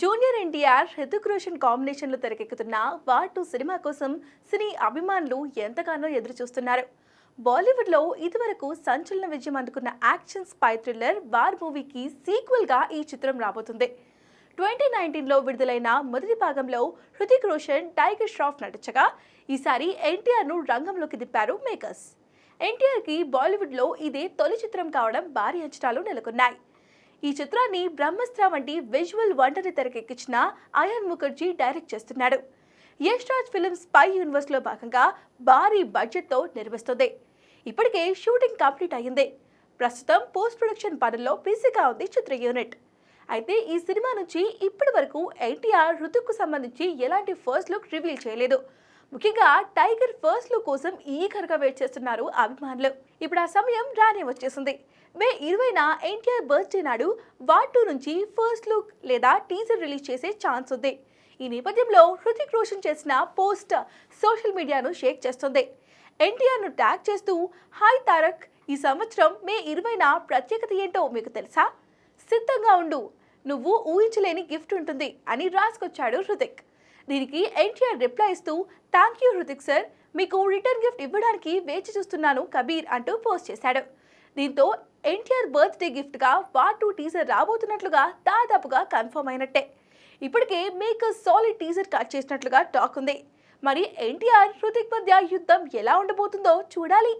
Junior NTR Hrithik Roshan కాంబినేషన్లో తెరకెక్కుతున్న war 2 cinema కోసం సినీ అభిమానులు ఎంతగానో ఎదురు చూస్తున్నారు. బాలీవుడ్లో ఇదివరకు సంచలన విజయం అందుకున్న యాక్షన్ స్పై థ్రిల్లర్ వార్ మూవీకి సీక్వెల్గా ఈ చిత్రం రాబోతుంది. 2019లో విడుదలైన మొదటి భాగంలో హృతిక్ రోషన్, టైగర్ ష్రాఫ్ నటించగా ఈసారి ఎన్టీఆర్ను రంగంలోకి దింపారు మేకర్స్. ఎన్టీఆర్కి బాలీవుడ్లో ఇదే తొలి చిత్రం కావడం భారీ అంచనాలు నెలకొన్నాయి. ఈ చిత్రాన్ని బ్రహ్మాస్త్ర వంటి విజువల్ వండర్ని తెరకెక్కించిన అయాన్ ముఖర్జీ డైరెక్ట్ చేస్తున్నాడు. యష్ రాజ్ ఫిల్మ్స్ స్పై యూనివర్స్లో భాగంగా భారీ బడ్జెట్తో నిర్మిస్తుంది. ఇప్పటికే షూటింగ్ కంప్లీట్ అయ్యింది. ప్రస్తుతం పోస్ట్ ప్రొడక్షన్ పనుల్లో బిజీగా ఉంది చిత్ర యూనిట్. అయితే ఈ సినిమా నుంచి ఇప్పటి వరకు ఎన్టీఆర్, హృతిక్కు సంబంధించి ఎలాంటి ఫస్ట్ లుక్ రివీల్ చేయలేదు. ముఖ్యంగా టైగర్ ఫస్ట్ లుక్ కోసం ఈగర్గా వెయిట్ చేస్తున్నారు అభిమానులు. ఇప్పుడు ఆ సమయం రానే వచ్చేసింది. మే 20న ఎన్టీఆర్ బర్త్డే నాడు వార్ 2 నుంచి ఫస్ట్ లుక్ లేదా టీజర్ రిలీజ్ చేసే ఛాన్స్ ఉంది. ఈ నేపథ్యంలో హృతిక్ రోషన్ చేసిన పోస్ట్ సోషల్ మీడియాను షేక్ చేస్తుంది. ఎన్టీఆర్ను ట్యాగ్ చేస్తూ, హాయ్ తారక్, ఈ సంవత్సరం మే 20న ప్రత్యేకత ఏంటో మీకు తెలుసా? సిద్ధంగా ఉండు, నువ్వు ఊహించలేని గిఫ్ట్ ఉంటుంది అని రాసుకొచ్చాడు హృతిక్. దీనికి ఎన్టీఆర్ రిప్లై ఇస్తూ, థ్యాంక్ యూ హృతిక్ సార్, మీకు రిటర్న్ గిఫ్ట్ ఇవ్వడానికి వేచి చూస్తున్నాను కబీర్ అంటూ పోస్ట్ చేశాడు. దీంతో ఎన్టీఆర్ బర్త్డే గిఫ్ట్గా వార్ 2 టీజర్ రాబోతున్నట్లుగా దాదాపుగా కన్ఫర్మ్ అయినట్టే. ఇప్పటికే మేకర్స్ సాలిడ్ టీజర్ కట్ చేసినట్లుగా టాక్ ఉంది. మరి ఎన్టీఆర్, హృతిక్ మధ్య యుద్ధం ఎలా ఉండబోతుందో చూడాలి.